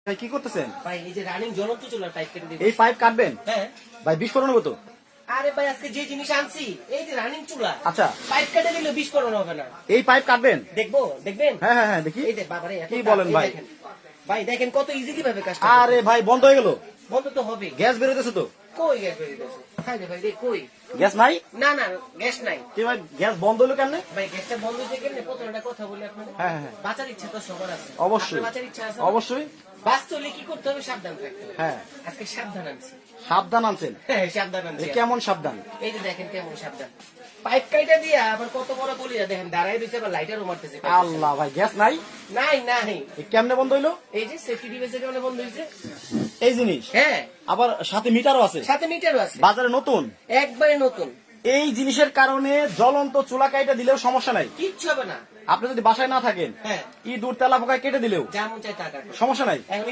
ভাই কি করতেছেন? ভাই এই যে রানিং জ্বলন্ত চুলার পাইপ কেটে দিবেন। এই পাইপ কাটবেন? হ্যাঁ ভাই বিস্ফোরণ হবে তো। আরে ভাই আজকে যে জিনিস আনছি এই যে রানিং চুলা, আচ্ছা পাইপ কেটে দিলে বিস্ফোরণ হবে না। এই পাইপ কাটবেন? দেখবো দেখবেন? হ্যাঁ হ্যাঁ হ্যাঁ দেখি। এই যে বাবারে এত কি তাপ, বলেন এই ভাই? দেখেন। ভাই দেখেন কত ইজিলি ভাবে কাজটা। আরে ভাই বন্ধ হয়ে গেল। বন্ধ তো হবে। গ্যাস বেরোতেছে তো। কই গ্যাস বেরিয়েছে? হাই রে ভাই রে কই? গ্যাস নাই? না না গ্যাস নাই। কি ভাই গ্যাস বন্ধ হলো কেমনে? ভাই গ্যাসটা বন্ধ হয়েছে কেমনে? প্রথমে একটা কথা বলি আপনাকে। হ্যাঁ হ্যাঁ বাঁচার ইচ্ছা তো সবার আছে। অবশ্যই আপনার বাঁচার ইচ্ছা আছে? অবশ্যই। বাঁচতে কি করতে হবে? সাবধান থাকতে হবে। হ্যাঁ আজকে সাবধান আনছি। সাবধান আনছেন? হ্যাঁ সাবধান আনছি। কেমন সাবধান? এই যে দেখেন কেমন সাবধান। পাইপ কাইটা দিয়া আবার কত বড় বলিয়া দেখেন দাঁড়াই রয়েছে আবার লাইটারও মারতেছে। আল্লাহ ভাই গ্যাস নাই? নাই নাই কেমনে বন্ধ হইলো? এই যে সেফটি ডিভাইসের কারণে বন্ধ হয়েছে। এই জিনিস হ্যাঁ আবার সাথে মিটারও আছে, সাথে মিটারও আছে, বাজারে নতুন। একবারে নতুন। এই জিনিসের কারণে জ্বলন্ত চুলা কাইটা দিলেও সমস্যা নাই। কিচ্ছু হবে না। আপনি যদি বাসায় না থাকেন, হ্যাঁ ই দূর তেলা পোকায় কেটে দিলেও যেমন চাই টাকা সমস্যা নাই। এখন